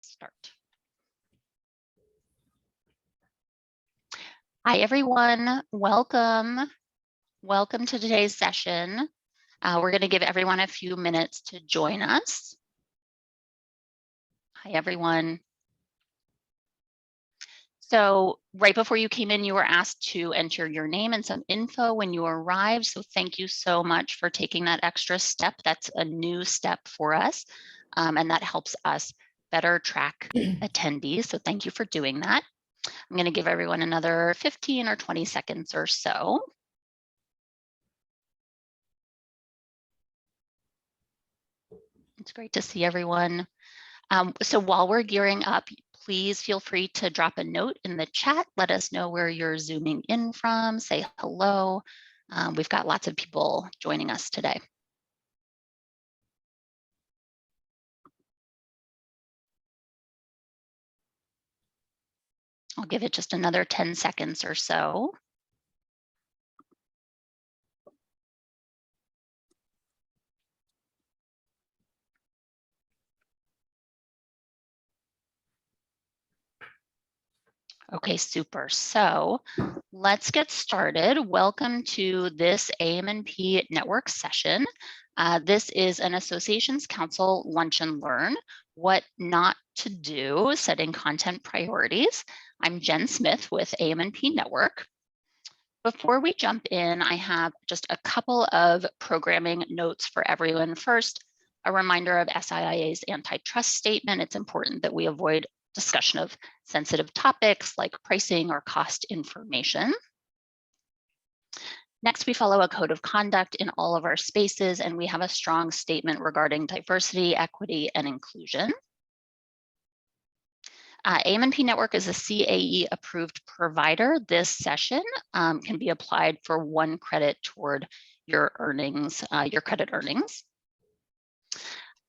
Start. Hi, everyone. Welcome. Welcome to today's session. We're going to give everyone a few minutes to join us. Hi, everyone. So right before you came in, you were asked to enter your name and some info when you arrived. So thank you so much for taking that extra step. That's a new step for us, and that helps us better track attendees. So thank you for doing that. I'm going to give everyone another 15 or 20 seconds or so. It's great to see everyone. So while we're gearing up, please feel free to drop a note in the chat. Let us know where you're zooming in from. Say hello. We've got lots of people joining us today. I'll give it just another 10 seconds or so. Okay, super. So let's get started. Welcome to this AM&P network session. This is an Associations Council Lunch and Learn, What Not to Do, Setting Content Priorities. I'm Jen Smith with AM&P Network. Before we jump in, I have just a couple of programming notes for everyone. First, a reminder of SIIA's antitrust statement. It's important that we avoid discussion of sensitive topics like pricing or cost information. Next, we follow a code of conduct in all of our spaces, and we have a strong statement regarding diversity, equity, and inclusion. AM&P Network is a CAE approved provider. This session can be applied for 1 credit toward your earnings, your credit earnings.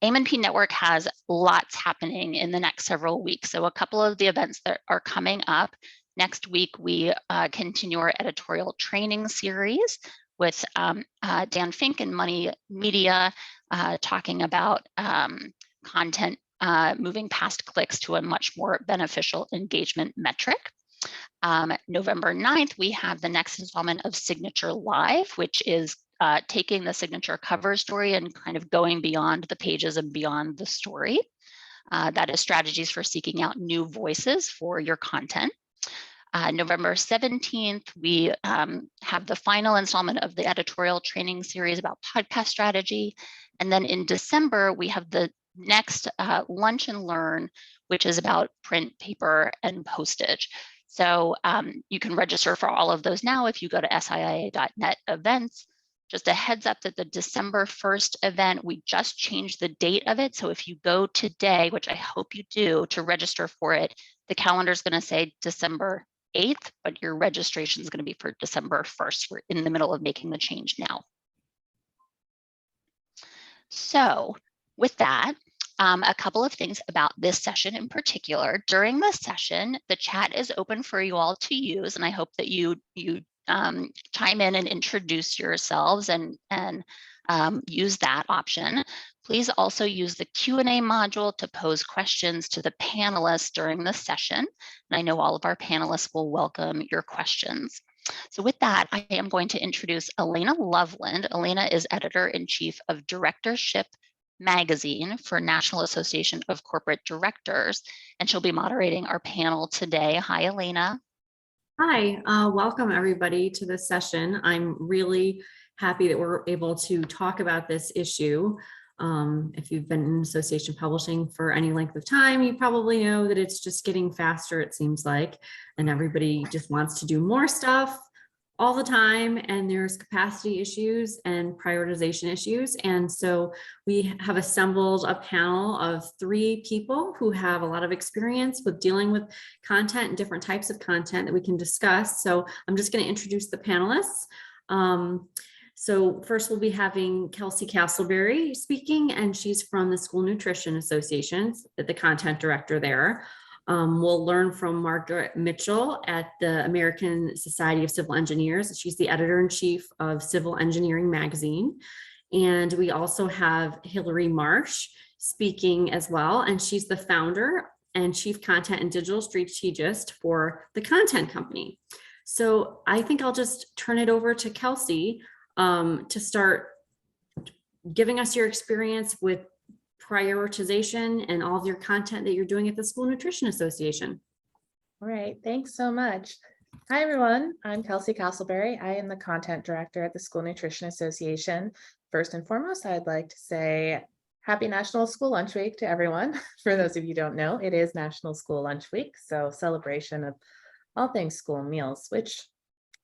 AM&P Network has lots happening in the next several weeks. So a couple of the events that are coming up. Next week, we continue our editorial training series with Dan Fink and Money Media talking about content moving past clicks to a much more beneficial engagement metric. November 9th, we have the next installment of Signature Live, which is taking the signature cover story and kind of going beyond the pages and beyond the story. That is strategies for seeking out new voices for your content. November 17th, we have the final installment of the editorial training series about podcast strategy. And then in December, we have the next Lunch and Learn, which is about print, paper, and postage. So you can register for all of those now if you go to siia.net events. Just a heads up that the December 1st event, we just changed the date of it. So if you go today, which I hope you do, to register for it, the calendar is going to say December 8th, but your registration is going to be for December 1st. We're in the middle of making the change now. So with that, a couple of things about this session in particular. During the session, the chat is open for you all to use, and I hope that you chime in and introduce yourselves and use that option. Please also use the Q&A module to pose questions to the panelists during the session. And I know all of our panelists will welcome your questions. So with that, I am going to introduce Elena Loveland. Elena is Editor-in-Chief of Directorship Magazine for National Association of Corporate Directors, and she'll be moderating our panel today. Hi, Elena. Hi, welcome everybody to this session. I'm really happy that we're able to talk about this issue. If you've been in association publishing for any length of time, you probably know that it's just getting faster, it seems like, and everybody just wants to do more stuff all the time, and there's capacity issues and prioritization issues. And so we have assembled a panel of 3 people who have a lot of experience with dealing with content and different types of content that we can discuss. So I'm just going to introduce the panelists. So first we'll be having Kelsey Castleberry speaking, and she's from the School Nutrition Association, the content director there. We'll learn from Margaret Mitchell at the American Society of Civil Engineers. She's the editor-in-chief of Civil Engineering Magazine. And we also have Hillary Marsh speaking as well, and she's the founder and Chief Content and Digital Strategist for the content company. So I think I'll just turn it over to Kelsey to start giving us your experience with prioritization and all of your content that you're doing at the School Nutrition Association. All right, thanks so much. Hi, everyone. I'm Kelsey Castleberry. I am the content director at the School Nutrition Association. First and foremost, I'd like to say happy National School Lunch Week to everyone. For those of you who don't know, it is National School Lunch Week, so celebration of all things school meals, which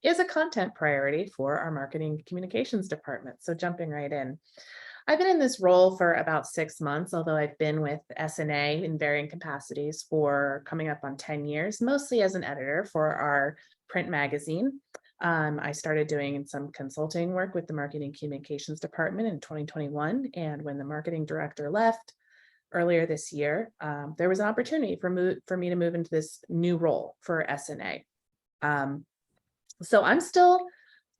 is a content priority for our marketing communications department. So jumping right in. I've been in this role for about 6 months, although I've been with SNA in varying capacities for coming up on 10 years, mostly as an editor for our print magazine. I started doing some consulting work with the marketing communications department in 2021. And when the marketing director left earlier this year, there was an opportunity for me to move into this new role for SNA. So I'm still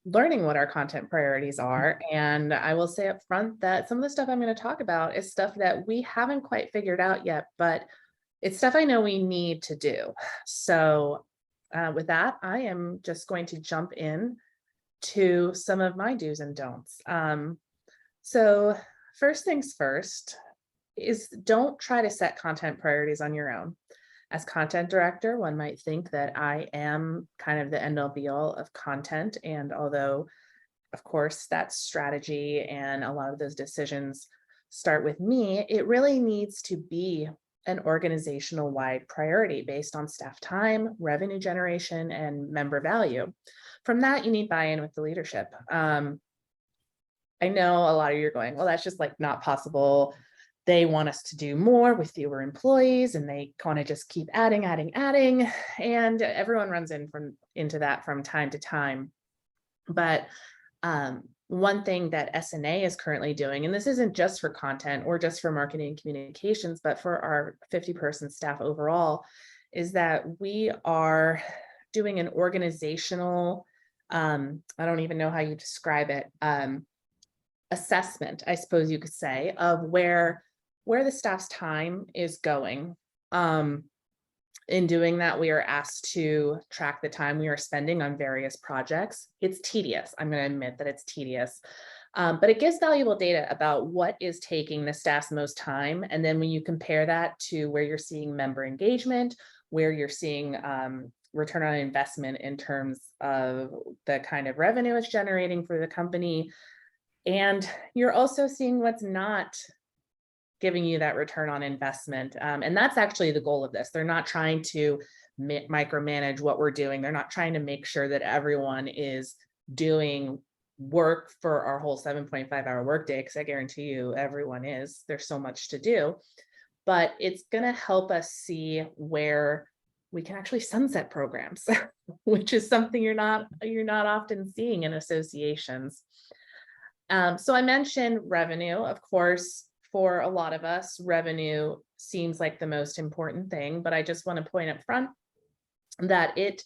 learning what our content priorities are. And I will say up front that some of the stuff I'm going to talk about is stuff that we haven't quite figured out yet, but it's stuff I know we need to do. So with that, I am just going to jump in to some of my do's and don'ts. So first things first is don't try to set content priorities on your own. As content director, one might think that I am kind of the end all be all of content. And although, of course, that's strategy and a lot of those decisions start with me, it really needs to be an organizational wide priority based on staff time, revenue generation, and member value. From that, you need buy-in with the leadership. I know a lot of you are going, well, that's just like not possible. They want us to do more with fewer employees and they kind of just keep adding. And everyone runs into that from time to time. But one thing that SNA is currently doing, and this isn't just for content or just for marketing and communications, but for our 50-person staff overall, is that we are doing an organizational, I don't even know how you describe it, assessment, I suppose you could say, of where the staff's time is going. In doing that, we are asked to track the time we are spending on various projects. It's tedious. I'm going to admit that it's tedious, but it gives valuable data about what is taking the staff's most time. And then when you compare that to where you're seeing member engagement, where you're seeing return on investment in terms of the kind of revenue it's generating for the company, and you're also seeing what's not giving you that return on investment. And that's actually the goal of this. They're not trying to micromanage what we're doing. They're not trying to make sure that everyone is doing work for our whole 7.5-hour workday, because I guarantee you everyone is. There's so much to do. But it's going to help us see where we can actually sunset programs, which is something you're not often seeing in associations. So I mentioned revenue. Of course, for a lot of us, revenue seems like the most important thing, but I just want to point up front that it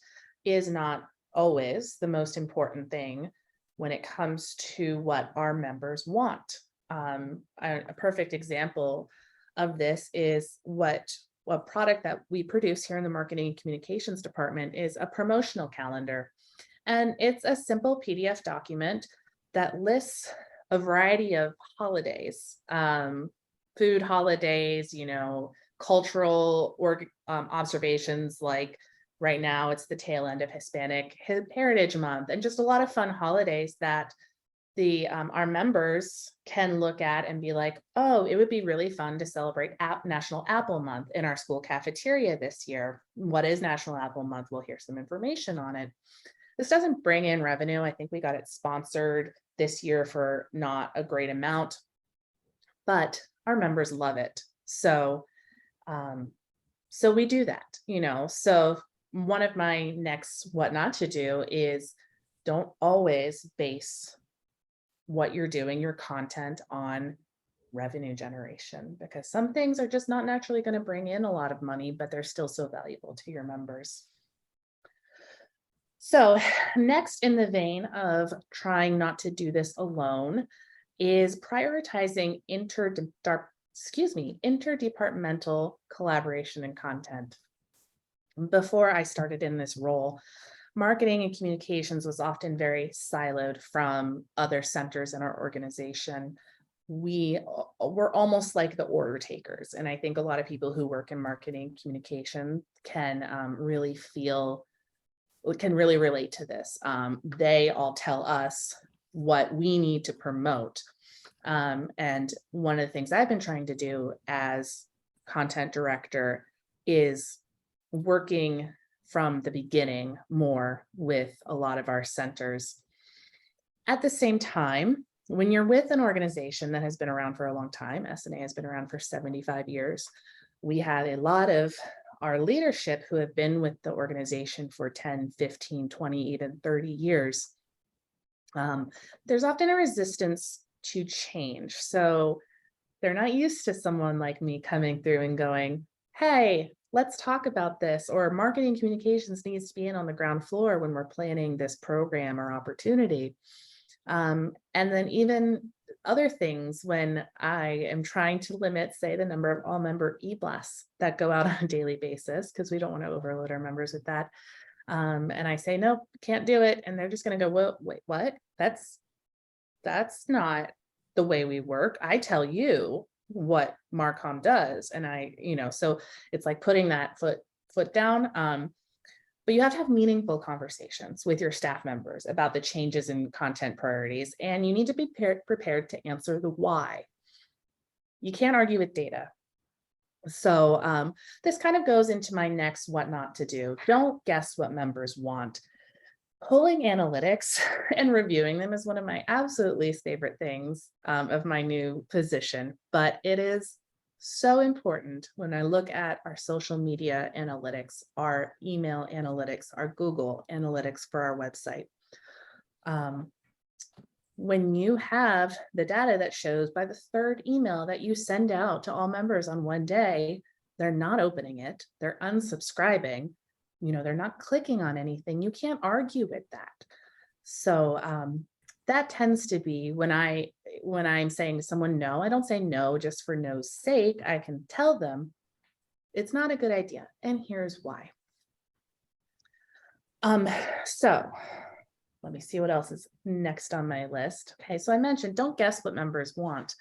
is not always the most important thing when it comes to what our members want. A perfect example of this is a product that we produce here in the marketing and communications department is a promotional calendar. And it's a simple PDF document that lists a variety of holidays, food holidays, cultural observations, like right now it's the tail end of Hispanic Heritage Month, and just a lot of fun holidays that our members can look at and be like, oh, it would be really fun to celebrate National Apple Month in our school cafeteria this year. What is National Apple Month? Well, here's some information on it. This doesn't bring in revenue. I think we got it sponsored this year for not a great amount, but our members love it. So we do that, So one of my next what not to do is don't always base what you're doing, your content, on revenue generation, because some things are just not naturally going to bring in a lot of money, but they're still so valuable to your members. So next, in the vein of trying not to do this alone, is prioritizing interdepartmental collaboration and content. Before I started in this role, marketing and communications was often very siloed from other centers in our organization. We were almost like the order takers. And I think a lot of people who work in marketing communication can really relate to this. They all tell us what we need to promote. And one of the things I've been trying to do as content director is working from the beginning more with a lot of our centers. At the same time, when you're with an organization that has been around for a long time, SNA has been around for 75 years, we have a lot of our leadership who have been with the organization for 10, 15, 20, even 30 years. There's often a resistance to change. So they're not used to someone like me coming through and going, hey, let's talk about this, or marketing communications needs to be in on the ground floor when we're planning this program or opportunity. And then even other things when I am trying to limit, say, the number of all member e-blasts that go out on a daily basis, because we don't want to overload our members with that. And I say, no, can't do it. And they're just going to go, well, wait, what? That's not the way we work. I tell you what Marcom does. And so it's like putting that foot down. But you have to have meaningful conversations with your staff members about the changes in content priorities, and you need to be prepared to answer the why. You can't argue with data. So this kind of goes into my next what not to do. Don't guess what members want. Pulling analytics and reviewing them is one of my absolute least favorite things of my new position, but it is so important when I look at our social media analytics, our email analytics, our Google analytics for our website. When you have the data that shows by the third email that you send out to all members on one day, they're not opening it, they're unsubscribing, they're not clicking on anything, you can't argue with that. So that tends to be when I'm saying to someone no, I don't say no just for no's sake. I can tell them it's not a good idea, and here's why. So let me see what else is next on my list. Okay, so I mentioned don't guess what members want.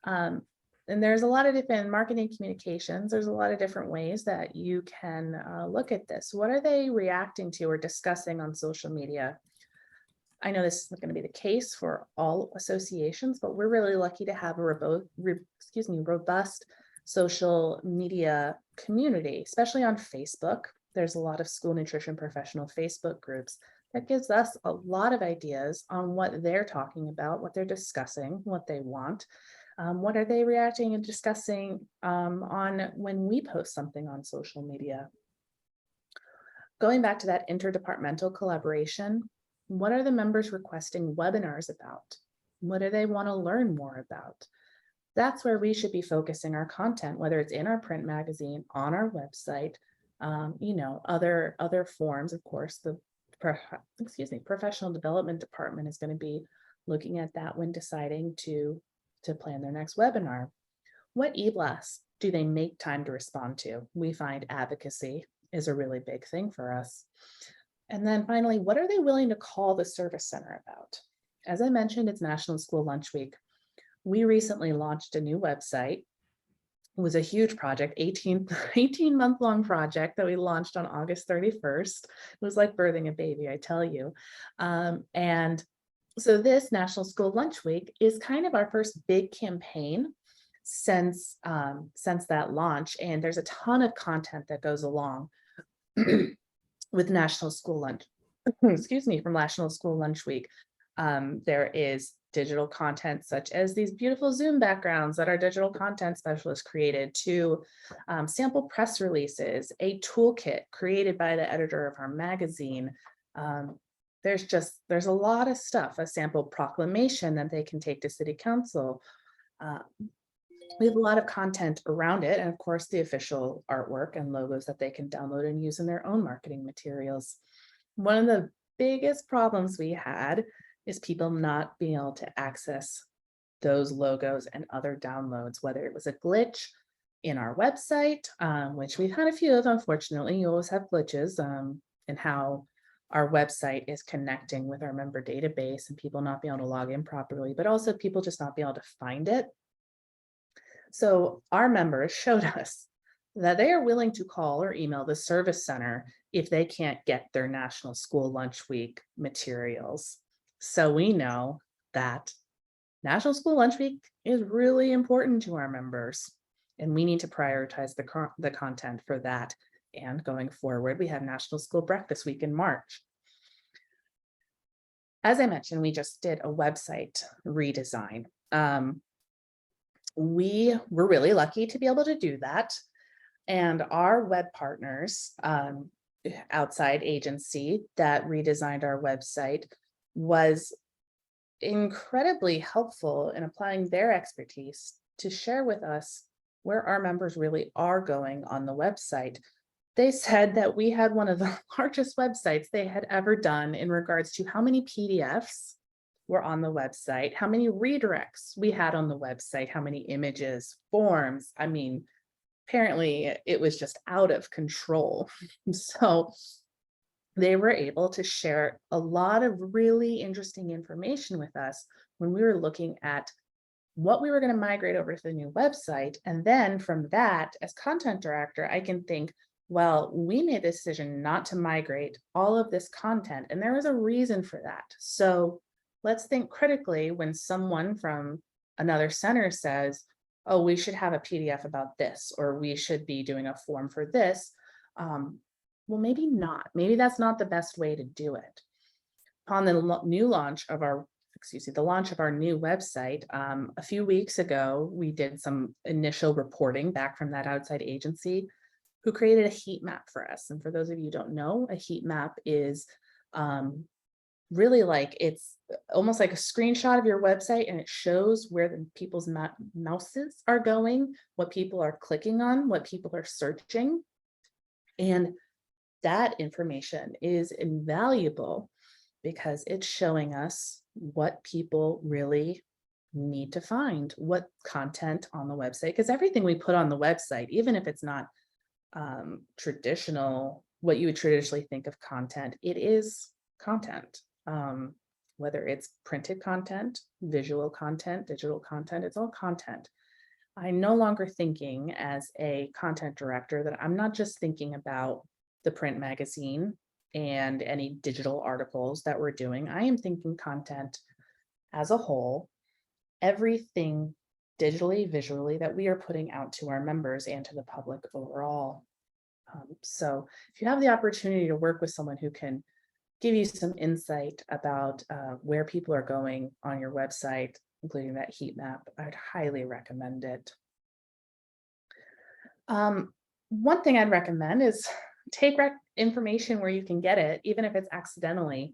And there's a lot of different marketing communications. There's a lot of different ways that you can look at this. What are they reacting to or discussing on social media? I know this isn't going to be the case for all associations, but we're really lucky to have a robust social media community, especially on Facebook. There's a lot of school nutrition professional Facebook groups that gives us a lot of ideas on what they're talking about, what they're discussing, what they want. What are they reacting and discussing on when we post something on social media? Going back to that interdepartmental collaboration, what are the members requesting webinars about? What do they want to learn more about? That's where we should be focusing our content, whether it's in our print magazine, on our website, other forms. Of course, the professional development department is going to be looking at that when deciding to plan their next webinar. What e-blasts do they make time to respond to? We find advocacy is a really big thing for us. And then finally, what are they willing to call the service center about? As I mentioned, it's National School Lunch Week. We recently launched a new website. It was a huge project, 18-month-long project that we launched on August 31st. It was like birthing a baby, I tell you. And so this National School Lunch Week is kind of our first big campaign since that launch. And there's a ton of content that goes along with National School Lunch, from National School Lunch Week. There is digital content such as these beautiful Zoom backgrounds that our digital content specialist created, to sample press releases, a toolkit created by the editor of our magazine. There's a lot of stuff, a sample proclamation that they can take to City Council. We have a lot of content around it, and of course the official artwork and logos that they can download and use in their own marketing materials. One of the biggest problems we had is people not being able to access those logos and other downloads, whether it was a glitch in our website, which we've had a few of, unfortunately. You always have glitches in how our website is connecting with our member database and people not being able to log in properly, but also people just not being able to find it. So our members showed us that they are willing to call or email the service center if they can't get their National School Lunch Week materials. So we know that National School Lunch Week is really important to our members, and we need to prioritize the content for that. And going forward, we have National School Breakfast Week in March. As I mentioned, we just did a website redesign. We were really lucky to be able to do that. And our web partners, outside agency that redesigned our website, was incredibly helpful in applying their expertise to share with us where our members really are going on the website. They said that we had one of the largest websites they had ever done in regards to how many PDFs were on the website, how many redirects we had on the website, how many images, forms. I mean, apparently it was just out of control. So they were able to share a lot of really interesting information with us when we were looking at what we were going to migrate over to the new website. And then from that, as content director, I can think, well, we made the decision not to migrate all of this content, and there was a reason for that. So let's think critically when someone from another center says, oh, we should have a PDF about this, or we should be doing a form for this. Well, maybe not. Maybe that's not the best way to do it. Upon the new launch of our, the launch of our new website, a few weeks ago, we did some initial reporting back from that outside agency who created a heat map for us. And for those of you who don't know, a heat map is really like, it's almost like a screenshot of your website, and it shows where the people's mouses are going, what people are clicking on, what people are searching. And that information is invaluable because it's showing us what people really need to find, what content on the website, because everything we put on the website, even if it's not traditional, what you would traditionally think of content, it is content. Whether it's printed content, visual content, digital content, it's all content. I'm no longer thinking as a content director that I'm not just thinking about the print magazine and any digital articles that we're doing. I am thinking content as a whole, everything digitally, visually that we are putting out to our members and to the public overall. So if you have the opportunity to work with someone who can give you some insight about where people are going on your website, including that heat map, I'd highly recommend it. One thing I'd recommend is take information where you can get it, even if it's accidentally.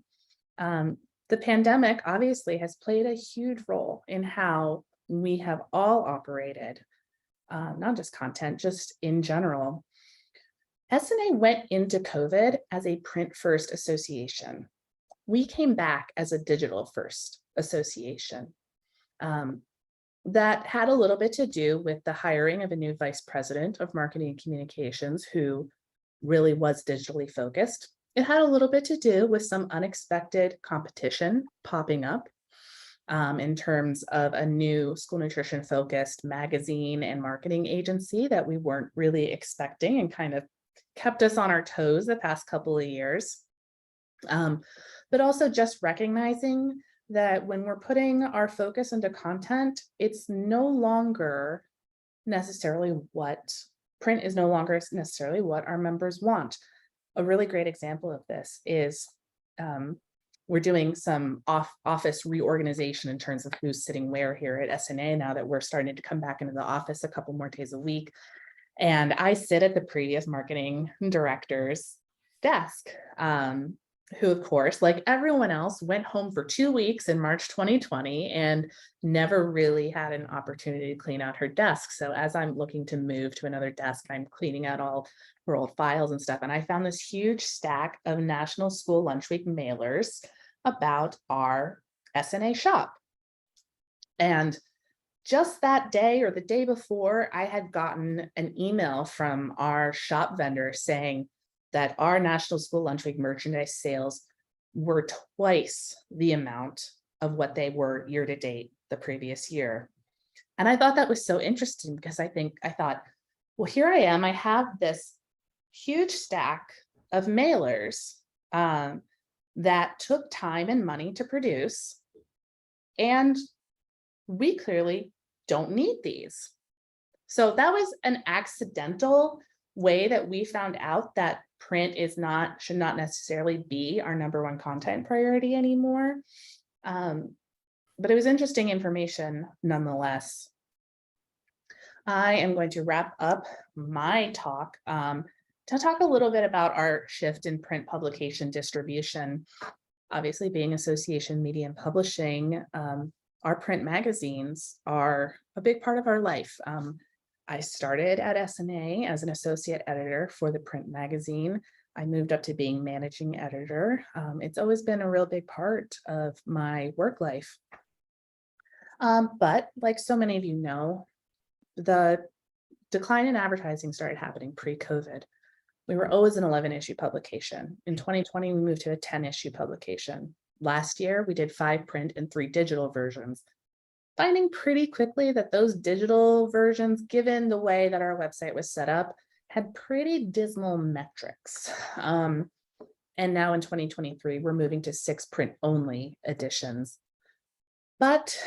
The pandemic obviously has played a huge role in how we have all operated, not just content, just in general. SNA went into COVID as a print first association. We came back as a digital first association. That had a little bit to do with the hiring of a new vice president of marketing and communications who really was digitally focused. It had a little bit to do with some unexpected competition popping up in terms of a new school nutrition focused magazine and marketing agency that we weren't really expecting and kind of kept us on our toes the past couple of years. But also just recognizing that when we're putting our focus into content, it's no longer necessarily what print is no longer necessarily what our members want. A really great example of this is we're doing some office reorganization in terms of who's sitting where here at SNA now that we're starting to come back into the office a couple more days a week. And I sit at the previous marketing director's desk, who of course, like everyone else, went home for 2 weeks in March 2020 and never really had an opportunity to clean out her desk. So as I'm looking to move to another desk, I'm cleaning out all her old files and stuff. And I found this huge stack of National School Lunch Week mailers about our SNA shop. And just that day or the day before, I had gotten an email from our shop vendor saying that our National School Lunch Week merchandise sales were twice the amount of what they were year to date the previous year. And I thought that was so interesting because I thought, well, here I am, I have this huge stack of mailers that took time and money to produce, and we clearly don't need these. So that was an accidental way that we found out that print should not necessarily be our #1 content priority anymore. But it was interesting information nonetheless. I am going to wrap up my talk to talk a little bit about our shift in print publication distribution. Obviously, being Association Media and Publishing, our print magazines are a big part of our life. I started at SNA as an associate editor for the print magazine. I moved up to being managing editor. It's always been a real big part of my work life. But like so many of you know, the decline in advertising started happening pre-COVID. We were always an 11-issue publication. In 2020, we moved to a 10-issue publication. Last year, we did 5 print and 3 digital versions, finding pretty quickly that those digital versions, given the way that our website was set up, had pretty dismal metrics. And now in 2023, we're moving to 6 print-only editions. But,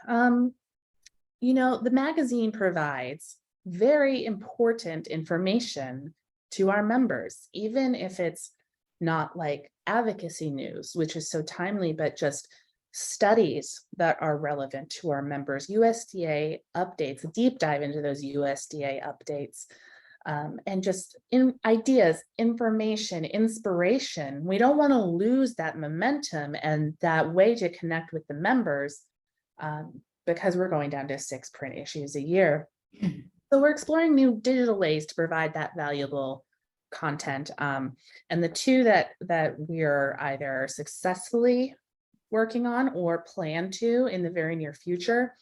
you know, the magazine provides very important information to our members, even if it's not like advocacy news, which is so timely, but just studies that are relevant to our members, USDA updates, a deep dive into those USDA updates, and just ideas, information, inspiration. We don't want to lose that momentum and that way to connect with the members because we're going down to 6 print issues a year. So we're exploring new digital ways to provide that valuable content. And the two that we're either successfully working on or plan to in the very near future,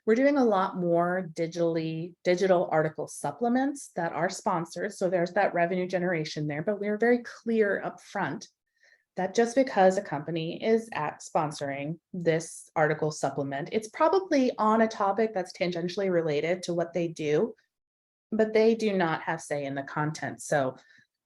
we're doing a lot more digital article supplements that are sponsored. So there's that revenue generation there, but we're very clear up front that just because a company is sponsoring this article supplement, it's probably on a topic that's tangentially related to what they do, but they do not have say in the content. So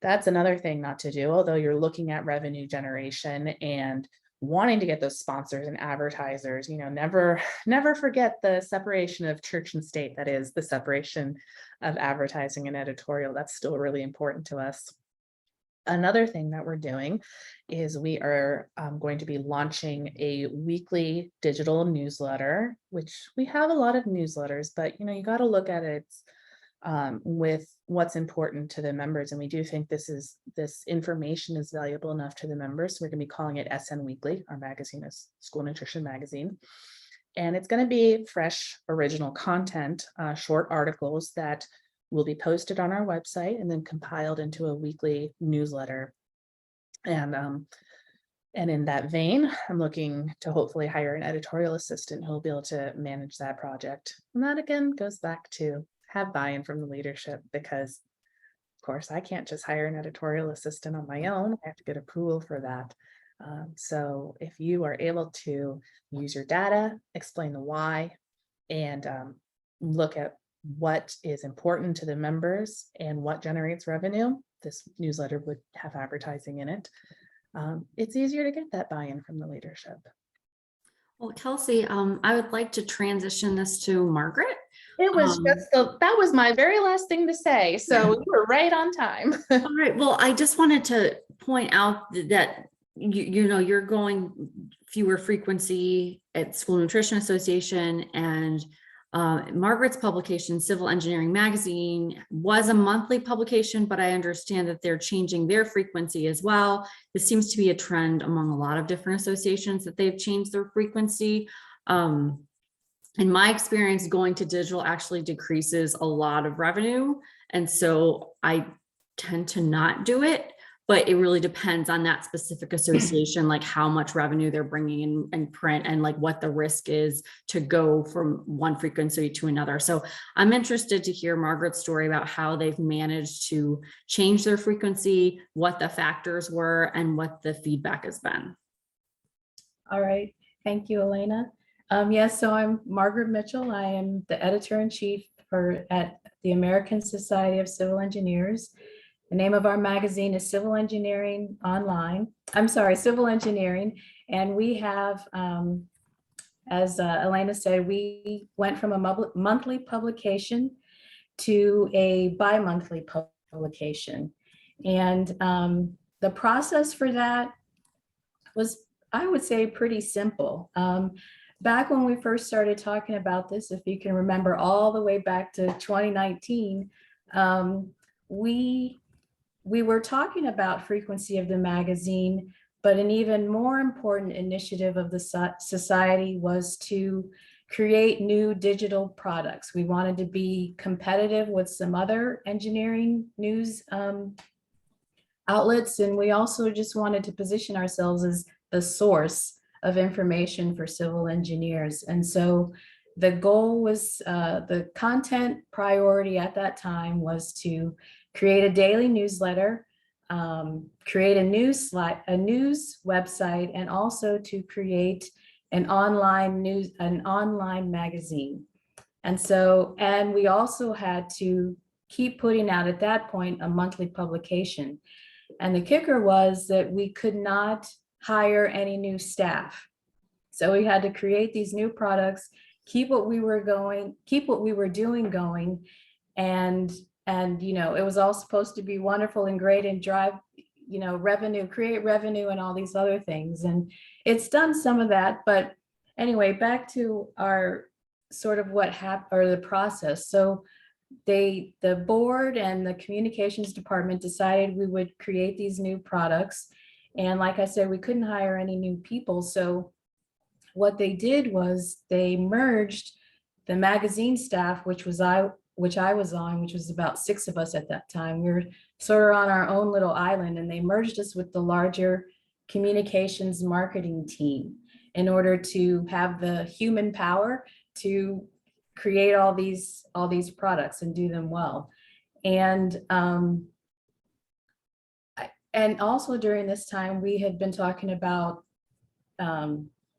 that's another thing not to do, although you're looking at revenue generation and wanting to get those sponsors and advertisers, you know, never forget the separation of church and state. That is the separation of advertising and editorial. That's still really important to us. Another thing that we're doing is we are going to be launching a weekly digital newsletter, which we have a lot of newsletters, but you know, you got to look at it with what's important to the members. And we do think this information is valuable enough to the members. So we're going to be calling it SN Weekly. Our magazine is School Nutrition Magazine. And it's going to be fresh, original content, short articles that will be posted on our website and then compiled into a weekly newsletter. And in that vein, I'm looking to hopefully hire an editorial assistant who will be able to manage that project. And that again goes back to have buy-in from the leadership, because of course I can't just hire an editorial assistant on my own. I have to get approval for that. So if you are able to use your data, explain the why, and look at what is important to the members and what generates revenue, this newsletter would have advertising in it. It's easier to get that buy-in from the leadership. Well, Kelsey, I would like to transition this to Margaret. It was that was my very last thing to say. So you were right on time. All right. Well, I just wanted to point out that you know, you're going fewer frequency at School Nutrition Association, and Margaret's publication, Civil Engineering Magazine, was a monthly publication, but I understand that they're changing their frequency as well. This seems to be a trend among a lot of different associations that they've changed their frequency. In my experience, going to digital actually decreases a lot of revenue. And so I tend to not do it. but it really depends on that specific association, like how much revenue they're bringing in print and like what the risk is to go from one frequency to another. So I'm interested to hear Margaret's story about how they've managed to change their frequency, what the factors were, and what the feedback has been. All right, thank you, Elena. Yes, so I'm Margaret Mitchell. I am the editor-in-chief at the American Society of Civil Engineers. The name of our magazine is Civil Engineering Online. I'm sorry, Civil Engineering. And we have, as Elena said, we went from a monthly publication to a bi-monthly publication. And the process for that was, I would say, pretty simple. Back when we first started talking about this, if you can remember all the way back to 2019, we were talking about frequency of the magazine, but an even more important initiative of the society was to create new digital products. We wanted to be competitive with some other engineering news outlets, and we also just wanted to position ourselves as the source of information for civil engineers. And so the goal was, the content priority at that time was to create a daily newsletter, create a news website, and also to create an online magazine. And so, and we also had to keep putting out at that point a monthly publication. And the kicker was that we could not hire any new staff. So we had to create these new products, keep what we were doing going, and it was all supposed to be wonderful and great and drive, revenue, create revenue and all these other things. And it's done some of that, but anyway, back to our sort of what happened, or the process. So the board and the communications department decided we would create these new products. And like I said, we couldn't hire any new people. So what they did was they merged the magazine staff, which I was on, which was about 6 of us at that time. We were sort of on our own little island, and they merged us with the larger communications marketing team in order to have the human power to create all these products and do them well. And also during this time, we had been talking about,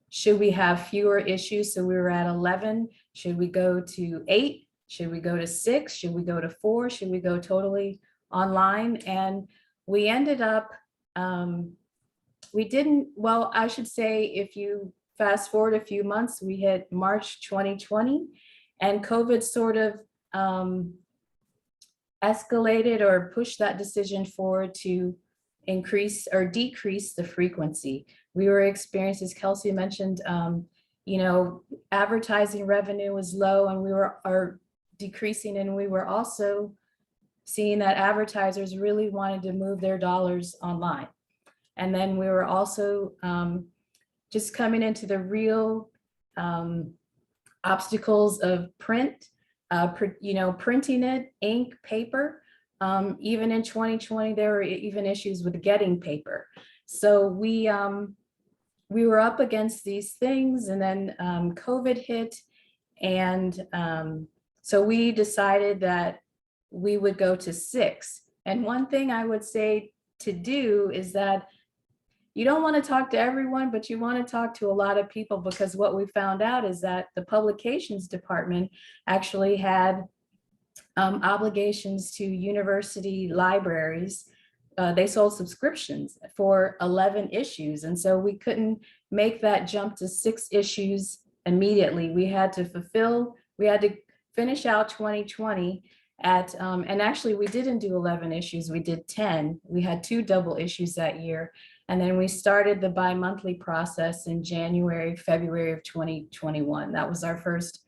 should we have fewer issues? So we were at 11. Should we go to 8? Should we go to 6? Should we go to 4? Should we go totally online? And we ended up, I should say, if you fast forward a few months, we hit March 2020, and COVID sort of escalated or pushed that decision forward to increase or decrease the frequency. We were experiencing, as Kelsey mentioned, advertising revenue was low, and we were decreasing, and we were also seeing that advertisers really wanted to move their dollars online. And then we were also just coming into the real obstacles of print, printing it, ink, paper. Even in 2020, there were even issues with getting paper. So we were up against these things, and then COVID hit, and so we decided that we would go to 6. And one thing I would say to do is that you don't want to talk to everyone, but you want to talk to a lot of people, because what we found out is that the publications department actually had obligations to university libraries. They sold subscriptions for 11 issues. And so we couldn't make that jump to 6 issues immediately. We had to finish out 2020 at, and actually we didn't do 11 issues, we did 10. We had 2 double issues that year. And then we started the bi-monthly process in January, February of 2021. That was our first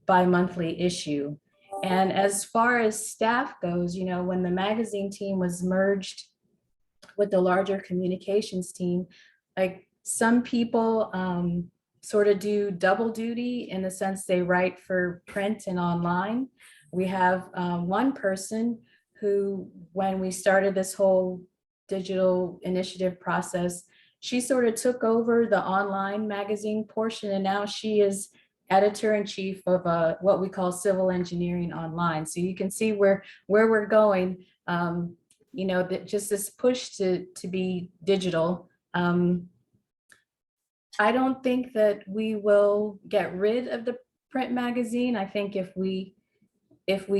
bi-monthly issue. And as far as staff goes, when the magazine team was merged with the larger communications team, like some people sort of do double duty in the sense they write for print and online. We have one person who, when we started this whole digital initiative process. She sort of took over the online magazine portion, and now she is editor-in-chief of what we call Civil Engineering Online. So you can see where we're going. You know, that just this push to be digital. I don't think that we will get rid of the print magazine. I think if we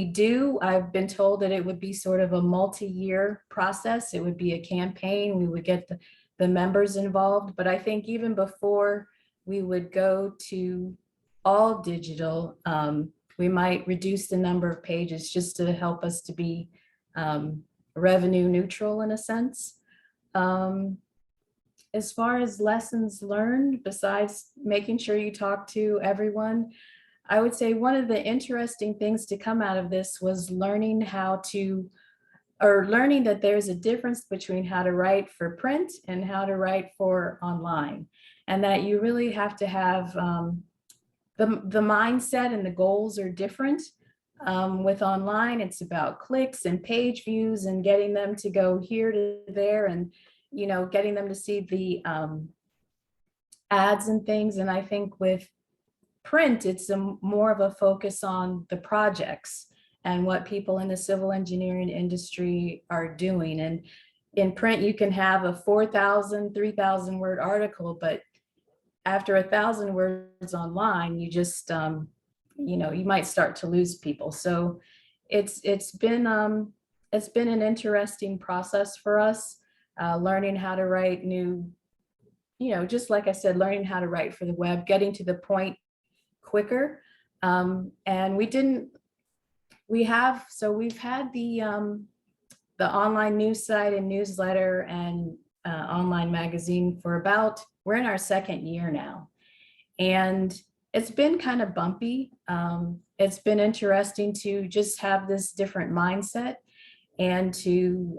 do, I've been told that it would be sort of a multi-year process. It would be a campaign. We would get the members involved. But I think even before we would go to all digital, we might reduce the number of pages just to help us to be revenue neutral in a sense. As far as lessons learned, besides making sure you talk to everyone, I would say one of the interesting things to come out of this was learning learning that there's a difference between how to write for print and how to write for online. And that you really have to have the mindset and the goals are different. With online, it's about clicks and page views and getting them to go here to there and, you know, getting them to see the ads and things. And I think with print, it's more of a focus on the projects and what people in the civil engineering industry are doing. And in print, you can have a 4,000, 3,000 word article, but after 1,000 words online, you just, you know, you might start to lose people. So it's been an interesting process for us, learning how to write new, you know, just like I said, learning how to write for the web, getting to the point quicker. And we've had the online news site and newsletter and online magazine for we're in our second year now. And it's been kind of bumpy. It's been interesting to just have this different mindset and to,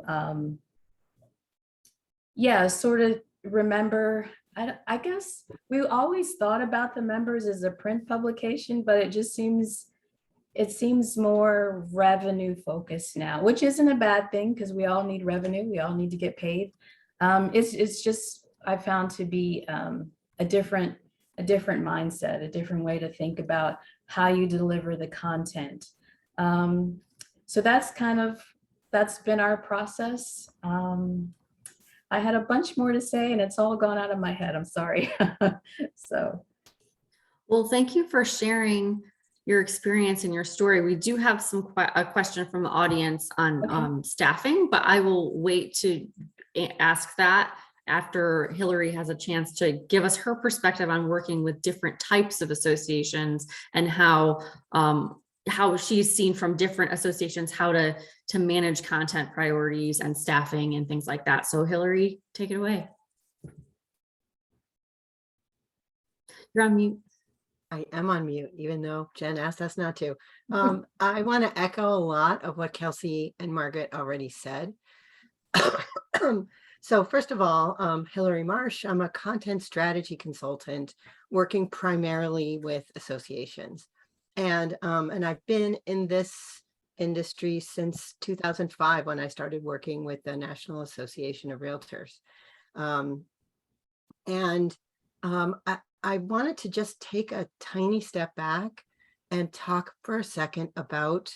sort of remember, I guess we always thought about the members as a print publication, but it seems more revenue focused now, which isn't a bad thing because we all need revenue. We all need to get paid. It's just, I found to be a different mindset, a different way to think about how you deliver the content. So that's been our process. I had a bunch more to say and it's all gone out of my head. I'm sorry. So. Well, thank you for sharing your experience and your story. We do have a question from the audience on staffing, but I will wait to ask that after Hillary has a chance to give us her perspective on working with different types of associations and how she's seen from different associations how to manage content priorities and staffing and things like that. So Hillary, take it away. You're on mute. I am on mute, even though Jen asked us not to. I want to echo a lot of what Kelsey and Margaret already said. So first of all, Hillary Marsh, I'm a content strategy consultant working primarily with associations. And I've been in this industry since 2005 when I started working with the National Association of Realtors. I wanted to just take a tiny step back and talk for a second about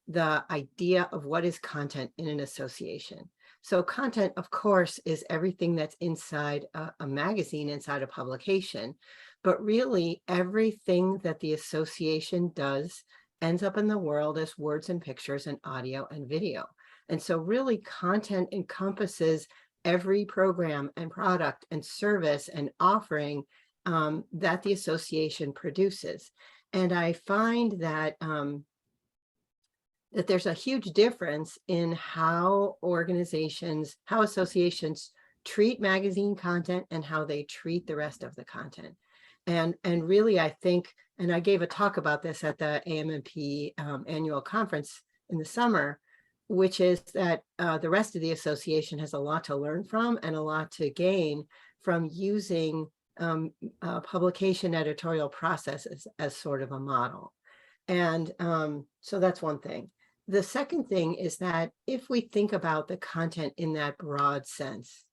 the idea of what is content in an association. So content, of course, is everything that's inside a magazine, inside a publication, but really everything that the association does ends up in the world as words and pictures and audio and video. And so really content encompasses every program and product and service and offering that the association produces. And I find that that there's a huge difference in how associations treat magazine content and how they treat the rest of the content. And really, I think, and I gave a talk about this at the AM&P annual conference in the summer, which is that the rest of the association has a lot to learn from and a lot to gain from using publication editorial processes as sort of a model. And so that's one thing. The second thing is that if we think about the content in that broad sense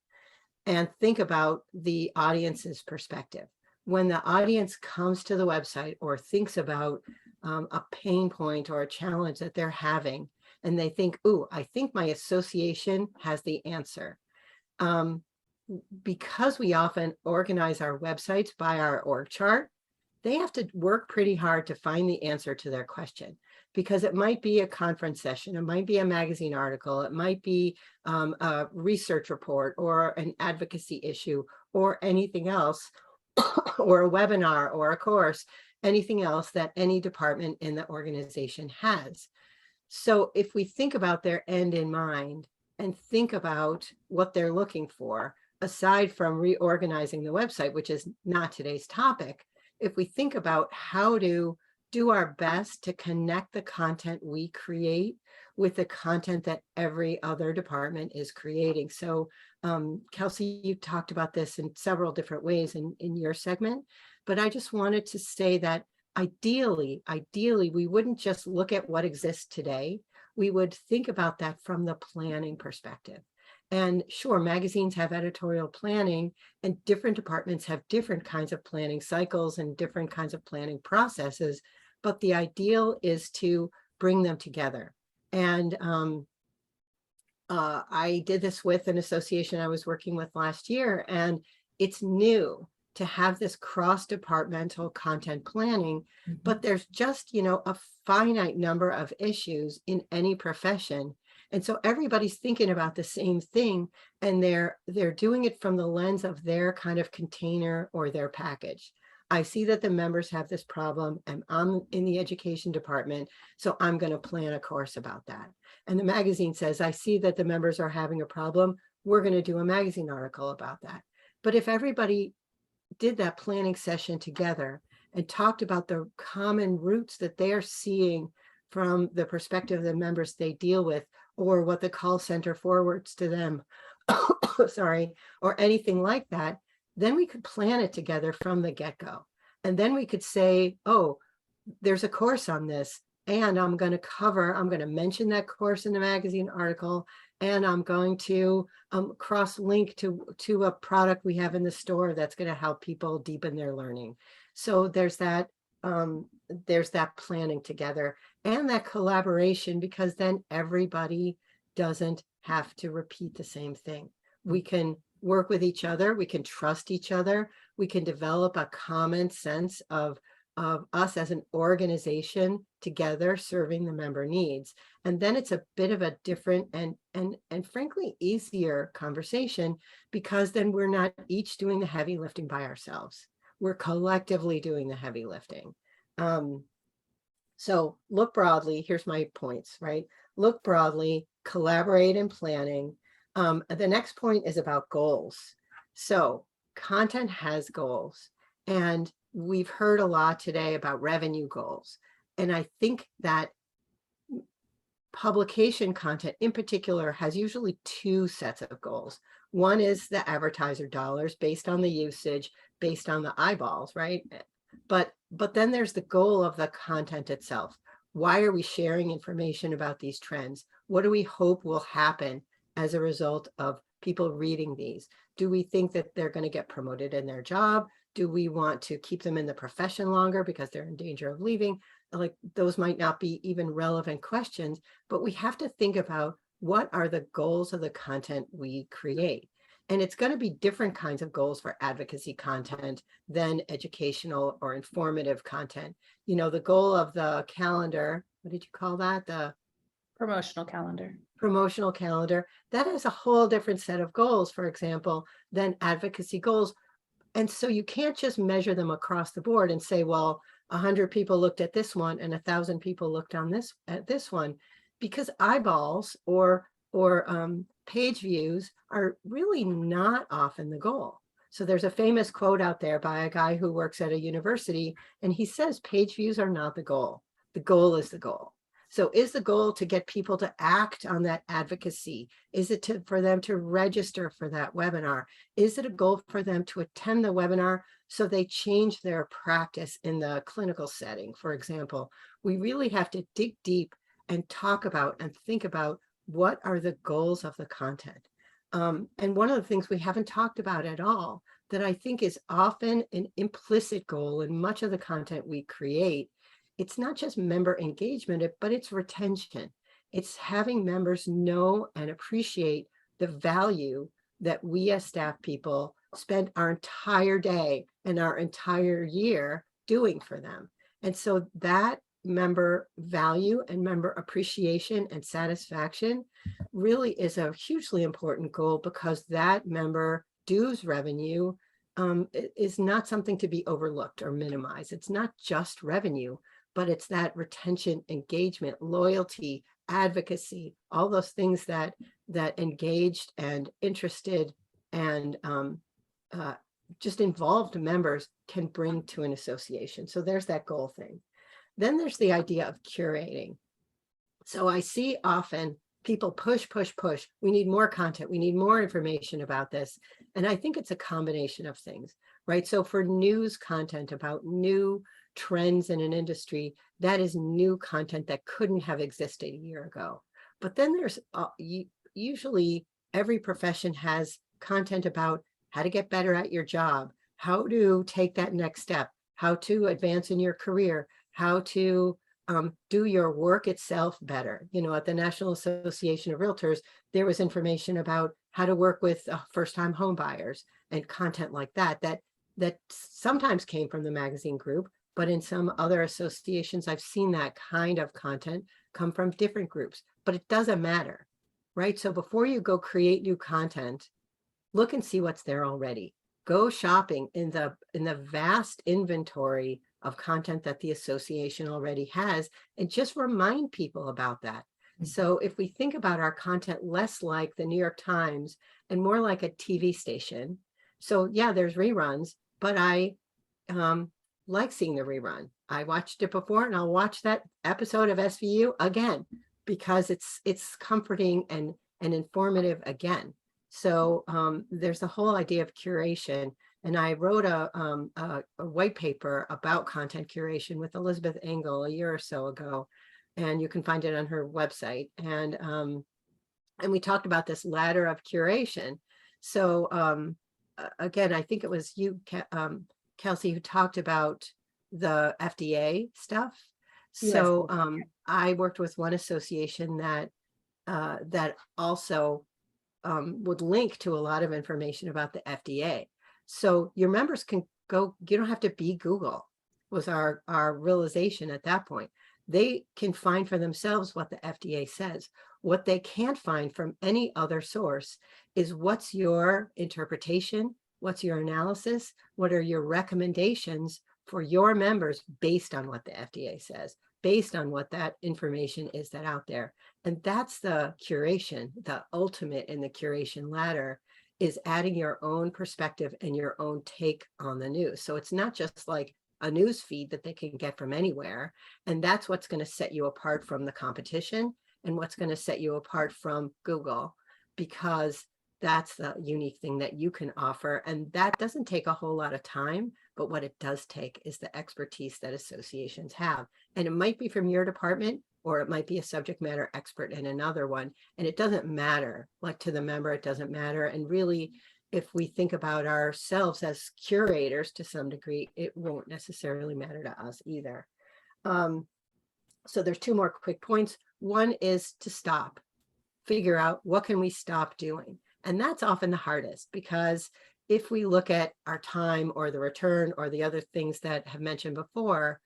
and think about the audience's perspective, when the audience comes to the website or thinks about a pain point or a challenge that they're having, and they think, "Ooh, I think my association has the answer." Because we often organize our websites by our org chart, they have to work pretty hard to find the answer to their question, because it might be a conference session, it might be a magazine article, it might be a research report or an advocacy issue or anything else, or a webinar or a course, anything else that any department in the organization has. So if we think about their end in mind and think about what they're looking for, aside from reorganizing the website, which is not today's topic, if we think about how to do our best to connect the content we create with the content that every other department is creating. So Kelsey, you talked about this in several different ways in your segment, but I just wanted to say that ideally, we wouldn't just look at what exists today. We would think about that from the planning perspective. And sure, magazines have editorial planning, and different departments have different kinds of planning cycles and different kinds of planning processes. But the ideal is to bring them together. And I did this with an association I was working with last year, and it's new to have this cross-departmental content planning, but there's just, a finite number of issues in any profession. And so everybody's thinking about the same thing, and they're doing it from the lens of their kind of container or their package. I see that the members have this problem, and I'm in the education department, so I'm going to plan a course about that. And the magazine says, I see that the members are having a problem, we're going to do a magazine article about that. But if everybody did that planning session together and talked about the common roots that they are seeing from the perspective of the members they deal with, or what the call center forwards to them, sorry, or anything like that, then we could plan it together from the get-go. And then we could say, oh, there's a course on this, and I'm going to mention that course in the magazine article, and I'm going to cross-link to a product we have in the store that's going to help people deepen their learning. So there's that planning together and that collaboration, because then everybody doesn't have to repeat the same thing. We can work with each other, we can trust each other, we can develop a common sense of us as an organization together serving the member needs. And then it's a bit of a different and frankly easier conversation, because then we're not each doing the heavy lifting by ourselves. We're collectively doing the heavy lifting. So look broadly, here's my points, right? Look broadly, collaborate in planning. The next point is about goals. So content has goals, and we've heard a lot today about revenue goals. And I think that publication content in particular has usually two sets of goals. One is the advertiser dollars based on the usage, based on the eyeballs, right? But then there's the goal of the content itself. Why are we sharing information about these trends? What do we hope will happen as a result of people reading these? Do we think that they're going to get promoted in their job? Do we want to keep them in the profession longer because they're in danger of leaving? Like, those might not be even relevant questions, but we have to think about what are the goals of the content we create. And it's going to be different kinds of goals for advocacy content than educational or informative content. The goal of the calendar, what did you call that? The Promotional calendar. Promotional calendar, that has a whole different set of goals, for example, than advocacy goals. And so you can't just measure them across the board and say, well, 100 people looked at this one and 1,000 people looked at this one, because eyeballs or page views are really not often the goal. So there's a famous quote out there by a guy who works at a university, and he says page views are not the goal. The goal is the goal. So is the goal to get people to act on that advocacy? Is it for them to register for that webinar? Is it a goal for them to attend the webinar so they change their practice in the clinical setting? For example, we really have to dig deep and talk about and think about what are the goals of the content. And one of the things we haven't talked about at all that I think is often an implicit goal in much of the content we create, it's not just member engagement, but it's retention. It's having members know and appreciate the value that we as staff people spend our entire day and our entire year doing for them. And so that member value and member appreciation and satisfaction really is a hugely important goal, because that member dues revenue is not something to be overlooked or minimized. It's not just revenue, but it's that retention, engagement, loyalty, advocacy, all those things that engaged and interested and just involved members can bring to an association. So there's that goal thing. Then there's the idea of curating. So I see often people push. We need more content. We need more information about this. And I think it's a combination of things, right? So for news content about new trends in an industry, that is new content that couldn't have existed a year ago. But then there's usually every profession has content about how to get better at your job, how to take that next step, how to advance in your career, how to do your work itself better. You know, at the National Association of Realtors, there was information about how to work with first-time home buyers and content like that sometimes came from the magazine group, but in some other associations, I've seen that kind of content come from different groups, but it doesn't matter, right? So before you go create new content, look and see what's there already. Go shopping in the vast inventory of content that the association already has, and just remind people about that. So if we think about our content less like the New York Times and more like a TV station, so yeah, there's reruns, but I like seeing the rerun. I watched it before, and I'll watch that episode of SVU again because it's comforting and informative again. So there's the whole idea of curation. And I wrote a white paper about content curation with Elizabeth Engel a year or so ago, and you can find it on her website. And we talked about this ladder of curation. So again, I think it was you, Kelsey, who talked about the FDA stuff. So I worked with one association that also would link to a lot of information about the FDA. So your members can go, you don't have to be Google, was our realization at that point. They can find for themselves what the FDA says. What they can't find from any other source is what's your interpretation, what's your analysis, what are your recommendations for your members based on what the FDA says, based on what that information is that out there. And that's the curation, the ultimate in the curation ladder, is adding your own perspective and your own take on the news. So it's not just like a news feed that they can get from anywhere. And that's what's going to set you apart from the competition and what's going to set you apart from Google, because that's the unique thing that you can offer. And that doesn't take a whole lot of time, but what it does take is the expertise that associations have. And it might be from your department, or it might be a subject matter expert in another one. And it doesn't matter, like to the member, it doesn't matter. And really, if we think about ourselves as curators to some degree, it won't necessarily matter to us either. So there's two more quick points. One is to stop, figure out what can we stop doing? And that's often the hardest, because if we look at our time or the return or the other things that have mentioned before,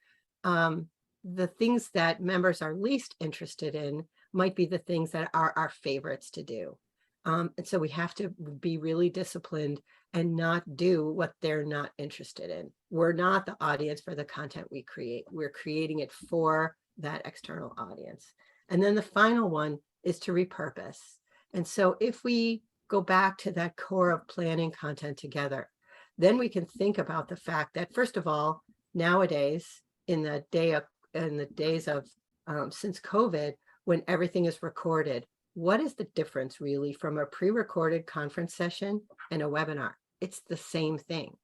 the things that members are least interested in might be the things that are our favorites to do. And so we have to be really disciplined and not do what they're not interested in. We're not the audience for the content we create. We're creating it for that external audience. And then the final one is to repurpose. And so if we go back to that core of planning content together, then we can think about the fact that, first of all, nowadays, in the days of since COVID, when everything is recorded, what is the difference really from a pre-recorded conference session and a webinar? It's the same thing.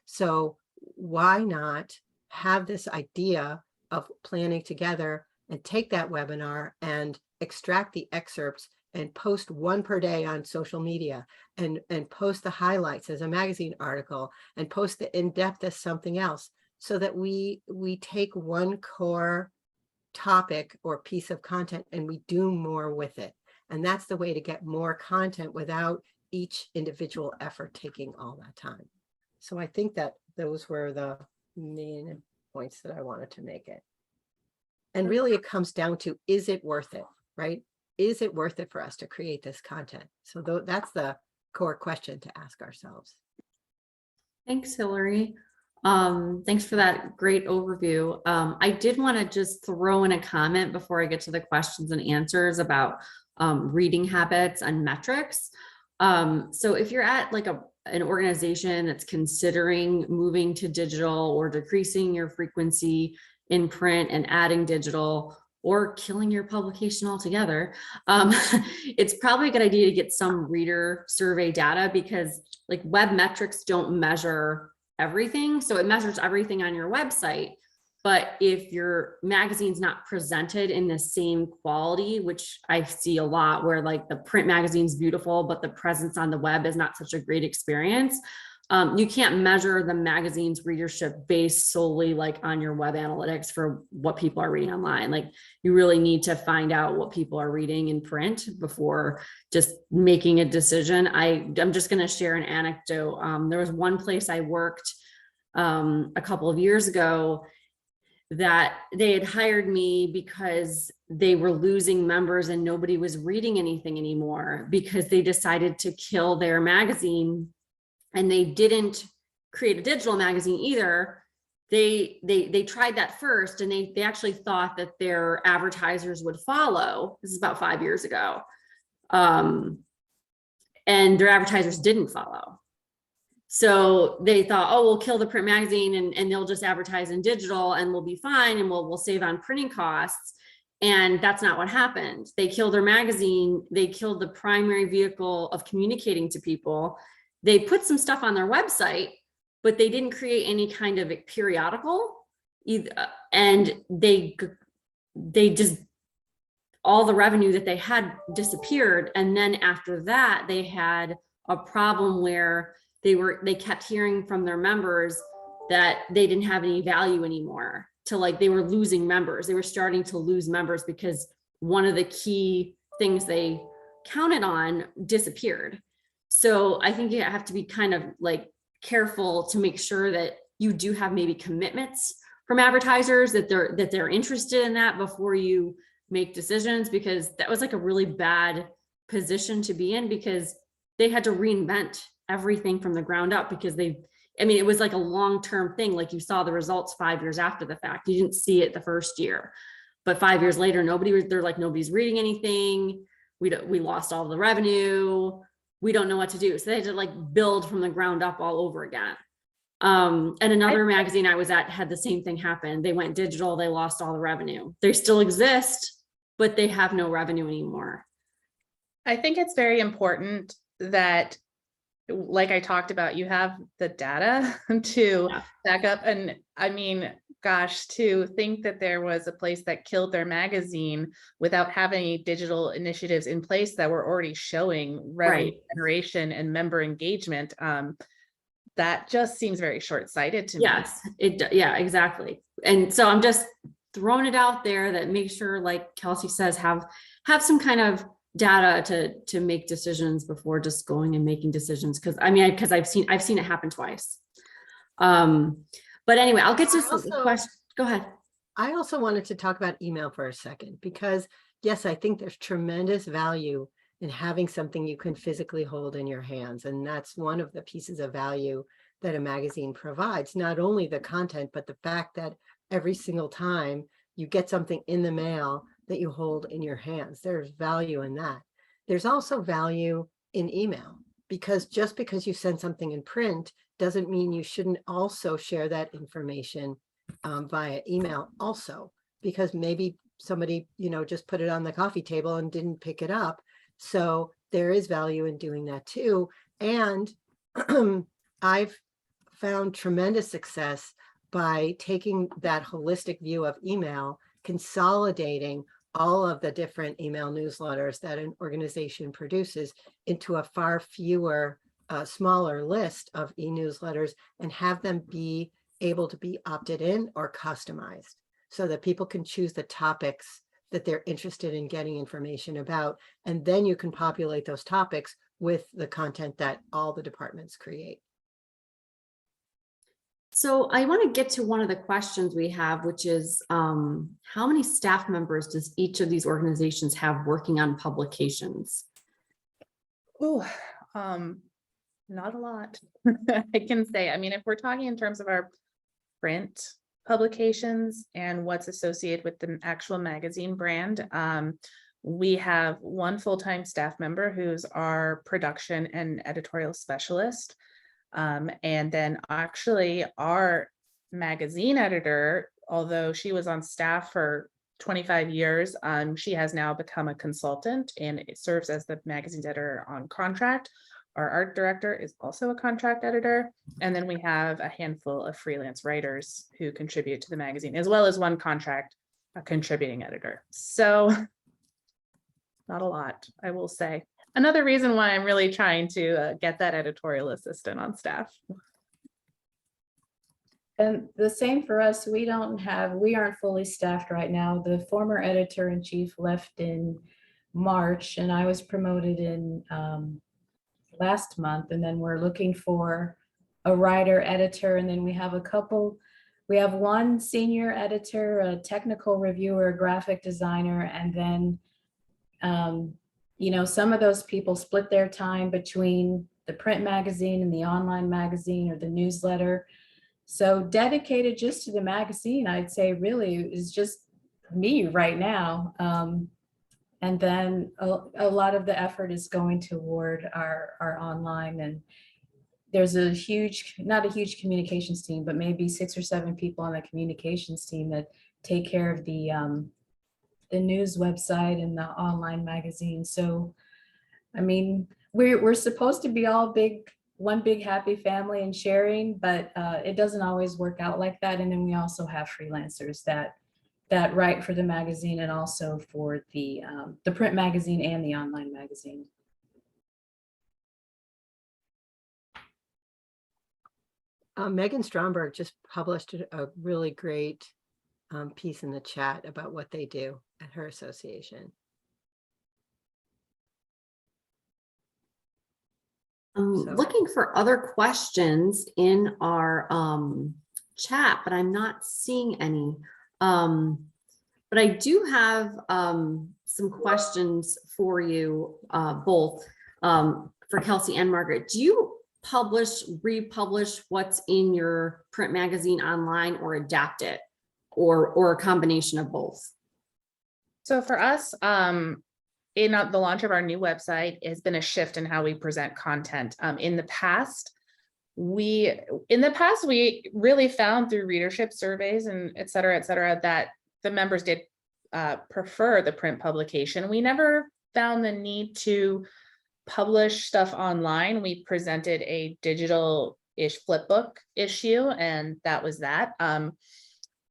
So why not have this idea of planning together and take that webinar and extract the excerpts and post one per day on social media, and post the highlights as a magazine article, and post the in-depth as something else, so that we take one core topic or piece of content and we do more with it. And that's the way to get more content without each individual effort taking all that time. So I think that those were the main points that I wanted to make it. And really it comes down to, is it worth it, right? Is it worth it for us to create this content? So that's the core question to ask ourselves. Thanks, Hillary. Thanks for that great overview. I did want to just throw in a comment before I get to the questions and answers about reading habits and metrics. So if you're at like an organization that's considering moving to digital or decreasing your frequency in print and adding digital, or killing your publication altogether, it's probably a good idea to get some reader survey data, because like web metrics don't measure everything. So it measures everything on your website. But if your magazine's not presented in the same quality, which I see a lot where like the print magazine's beautiful, but the presence on the web is not such a great experience, you can't measure the magazine's readership based solely like on your web analytics for what people are reading online. Like you really need to find out what people are reading in print before just making a decision. I'm just going to share an anecdote. There was one place I worked a couple of years ago that they had hired me because they were losing members and nobody was reading anything anymore, because they decided to kill their magazine. And they didn't create a digital magazine either. They tried that first, and they actually thought that their advertisers would follow. This is about 5 years ago. And their advertisers didn't follow. So they thought, oh, we'll kill the print magazine and they'll just advertise in digital and we'll be fine and we'll save on printing costs. And that's not what happened. They killed their magazine. They killed the primary vehicle of communicating to people. They put some stuff on their website, but they didn't create any kind of periodical either. And they just, all the revenue that they had disappeared. And then after that, they had a problem where they kept hearing from their members that they didn't have any value anymore, to like, they were losing members. They were starting to lose members because one of the key things they counted on disappeared. So I think you have to be kind of like careful to make sure that you do have maybe commitments from advertisers that they're interested in that before you make decisions, because that was like a really bad position to be in, because they had to reinvent everything from the ground up, because it was like a long-term thing. Like you saw the results 5 years after the fact. You didn't see it the first year, but 5 years later, nobody's reading anything. We lost all the revenue. We don't know what to do. So they had to like build from the ground up all over again. And another magazine I was at had the same thing happen. They went digital, they lost all the revenue. They still exist, but they have no revenue anymore. I think it's very important that, like I talked about, you have the data to back up. And I mean, gosh, to think that there was a place that killed their magazine without having any digital initiatives in place that were already showing revenue generation and member engagement, that just seems very short-sighted to me. Yes, yeah, exactly. And so I'm just throwing it out there that make sure, like Kelsey says, have some kind of data to make decisions before just going and making decisions. Because I've seen it happen twice. But anyway, I'll get to the question. Go ahead. I also wanted to talk about email for a second, because yes, I think there's tremendous value in having something you can physically hold in your hands. And that's one of the pieces of value that a magazine provides, not only the content, but the fact that every single time you get something in the mail that you hold in your hands, there's value in that. There's also value in email, because just because you send something in print doesn't mean you shouldn't also share that information via email also, because maybe somebody, just put it on the coffee table and didn't pick it up. So there is value in doing that too. And I've found tremendous success by taking that holistic view of email, consolidating all of the different email newsletters that an organization produces into a far fewer, smaller list of e-newsletters, and have them be able to be opted in or customized so that people can choose the topics that they're interested in getting information about. And then you can populate those topics with the content that all the departments create. So I want to get to one of the questions we have, which is how many staff members does each of these organizations have working on publications? Ooh, not a lot. I can say, I mean, if we're talking in terms of our print publications and what's associated with the actual magazine brand, we have one full-time staff member who's our production and editorial specialist. And then actually our magazine editor, although she was on staff for 25 years, she has now become a consultant and it serves as the magazine's editor on contract. Our art director is also a contract editor. And then we have a handful of freelance writers who contribute to the magazine, as well as one contract contributing editor. So not a lot, I will say. Another reason why I'm really trying to get that editorial assistant on staff. And the same for us. We aren't fully staffed right now. The former editor-in-chief left in March and I was promoted in last month. And then we're looking for a writer, editor, and then we have one senior editor, a technical reviewer, a graphic designer, and then some of those people split their time between the print magazine and the online magazine or the newsletter. So dedicated just to the magazine, I'd say really is just me right now. And then a lot of the effort is going toward our online, and there's not a huge communications team, but maybe 6 or 7 people on the communications team that take care of the news website and the online magazine. So, I mean, we're supposed to be all one big happy family and sharing, but it doesn't always work out like that. And then we also have freelancers that write for the magazine and also for the print magazine and the online magazine. Megan Stromberg just published a really great piece in the chat about what they do at her association. Looking for other questions in our chat, but I'm not seeing any. But I do have some questions for you both, for Kelsey and Margaret. Do you republish what's in your print magazine online, or adapt it, or a combination of both? So for us, in the launch of our new website has been a shift in how we present content. In the past, we really found through readership surveys and et cetera, that the members did prefer the print publication. We never found the need to publish stuff online. We presented a digital-ish flipbook issue, and that was that.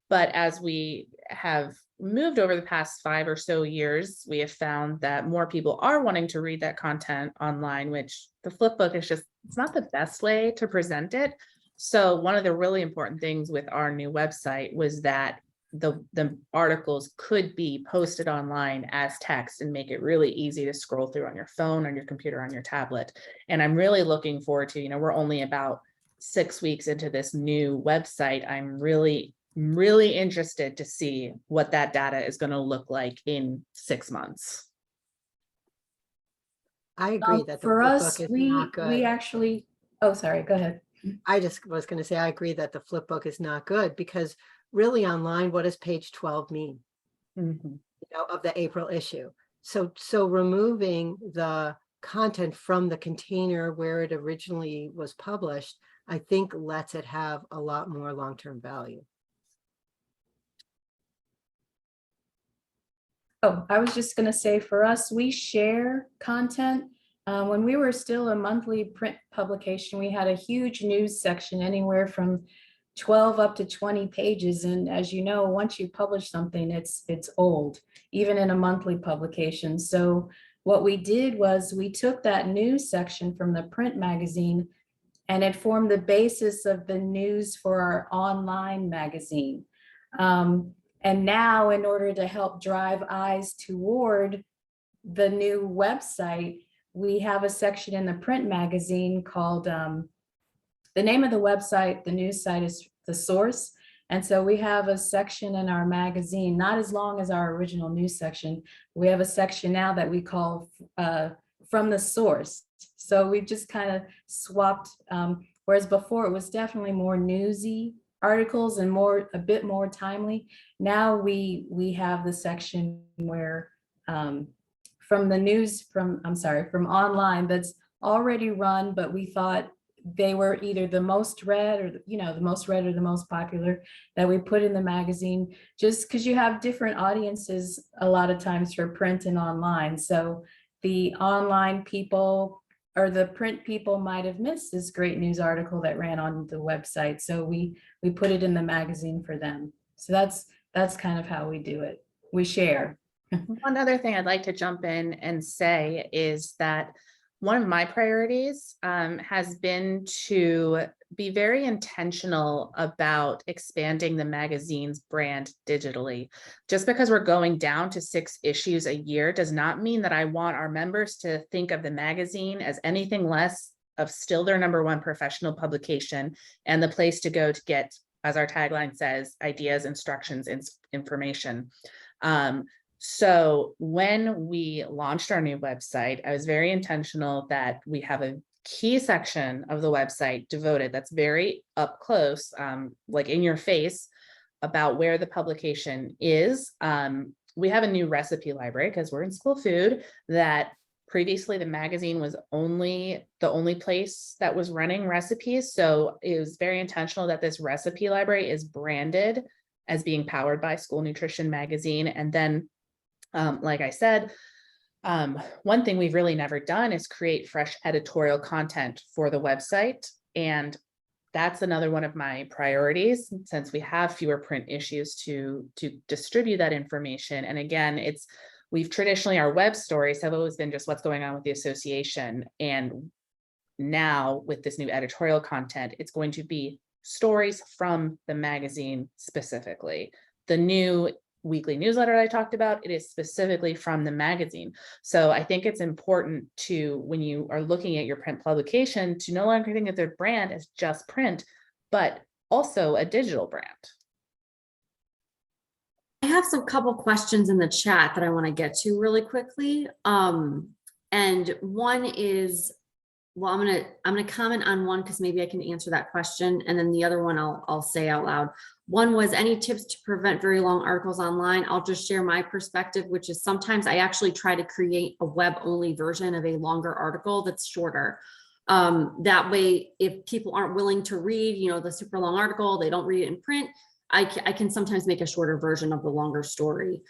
But as we have moved over the past 5 or so years, we have found that more people are wanting to read that content online, which the flipbook is it's not the best way to present it. So one of the really important things with our new website was that the articles could be posted online as text and make it really easy to scroll through on your phone, on your computer, on your tablet. And I'm really looking forward to, we're only about 6 weeks into this new website. I'm really interested to see what that data is going to look like in 6 months. I agree that the for flipbook us, is we not good. actually, oh, sorry, go ahead. I just was going to say, I agree that the flipbook is not good, because really online, what does page 12 mean? Mm-hmm. Of the April issue. So removing the content from the container where it originally was published, I think lets it have a lot more long-term value. Oh, I was just going to say, for us, we share content. When we were still a monthly print publication, we had a huge news section, anywhere from 12 up to 20 pages. And as you know, once you publish something, it's old, even in a monthly publication. So what we did was we took that news section from the print magazine, and it formed the basis of the news for our online magazine. And now, in order to help drive eyes toward the new website, we have a section in the print magazine called, the name of the website, the news site is The Source. And so we have a section in our magazine, not as long as our original news section. We have a section now that we call From the Source. So we've just kind of swapped, whereas before it was definitely more newsy articles and a bit more timely. Now we have the section where from online that's already run, but we thought they were either the most read or, the most read or the most popular, that we put in the magazine, just because you have different audiences a lot of times for print and online. So the online people or the print people might have missed this great news article that ran on the website. So we put it in the magazine for them. So that's kind of how we do it. We share. One other thing I'd like to jump in and say is that one of my priorities has been to be very intentional about expanding the magazine's brand digitally. Just because we're going down to 6 issues a year does not mean that I want our members to think of the magazine as anything less of still their #1 professional publication and the place to go to get, as our tagline says, ideas, instructions, and information. So when we launched our new website, I was very intentional that we have a key section of the website devoted that's very up close, like in your face, about where the publication is. We have a new recipe library because we're in school food, that previously the magazine was the only place that was running recipes. So it was very intentional that this recipe library is branded as being powered by School Nutrition Magazine. And then like I said, one thing we've really never done is create fresh editorial content for the website. And that's another one of my priorities, since we have fewer print issues to distribute that information. And again, we've traditionally, our web stories have always been just what's going on with the association. And now with this new editorial content, it's going to be stories from the magazine specifically. The new weekly newsletter I talked about, it is specifically from the magazine. So I think it's important to, when you are looking at your print publication, to no longer think of their brand as just print, but also a digital brand. I have some couple questions in the chat that I want to get to really quickly. And one is, well, I'm gonna comment on one because maybe I can answer that question, and then the other one I'll say out loud. One was, any tips to prevent very long articles online? I'll just share my perspective, which is sometimes I actually try to create a web-only version of a longer article that's shorter. That way, if people aren't willing to read, the super long article, they don't read it in print, I can sometimes make a shorter version of the longer story.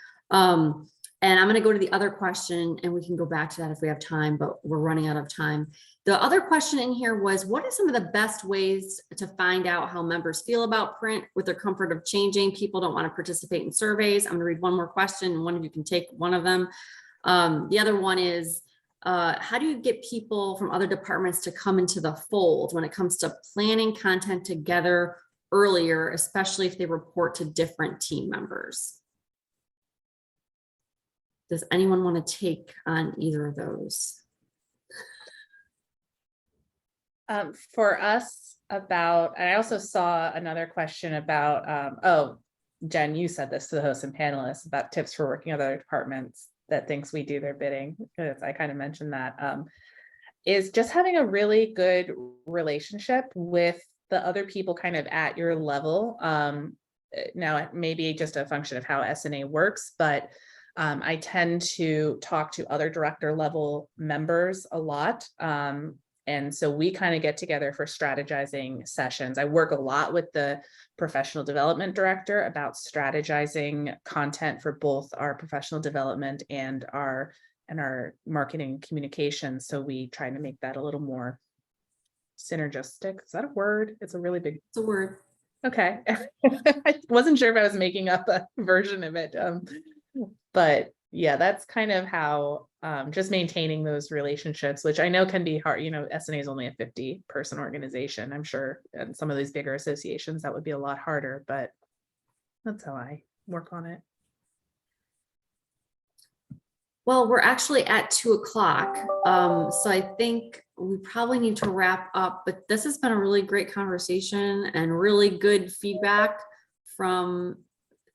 And I'm going to go to the other question, and we can go back to that if we have time, but we're running out of time. The other question in here was, what are some of the best ways to find out how members feel about print with their comfort of changing? People don't want to participate in surveys. I'm going to read one more question, and one of you can take one of them. The other one is, how do you get people from other departments to come into the fold when it comes to planning content together earlier, especially if they report to different team members? Does anyone want to take on either of those? For us, and I also saw another question about, Jen, you said this to the hosts and panelists about tips for working with other departments that thinks we do their bidding, because I kind of mentioned that, is just having a really good relationship with the other people kind of at your level. Now, it may be just a function of how SNA works, but I tend to talk to other director level members a lot. And so we kind of get together for strategizing sessions. I work a lot with the professional development director about strategizing content for both our professional development and our marketing communications. So we try to make that a little more synergistic. Is that a word? It's a really big. It's a word. Okay. I wasn't sure if I was making up a version of it. But yeah, that's kind of how just maintaining those relationships, which I know can be hard. SNA is only a 50-person organization. I'm sure in some of these bigger associations that would be a lot harder, but that's how I work on it. Well, we're actually at 2:00. So I think we probably need to wrap up, but this has been a really great conversation and really good feedback from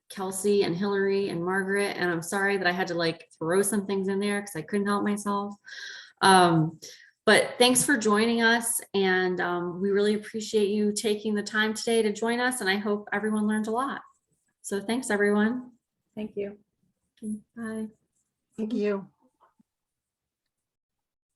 Kelsey and Hillary and Margaret. And I'm sorry that I had to like throw some things in there because I couldn't help myself. But thanks for joining us. And we really appreciate you taking the time today to join us. And I hope everyone learned a lot. So thanks, everyone. Thank you. Bye. Thank you.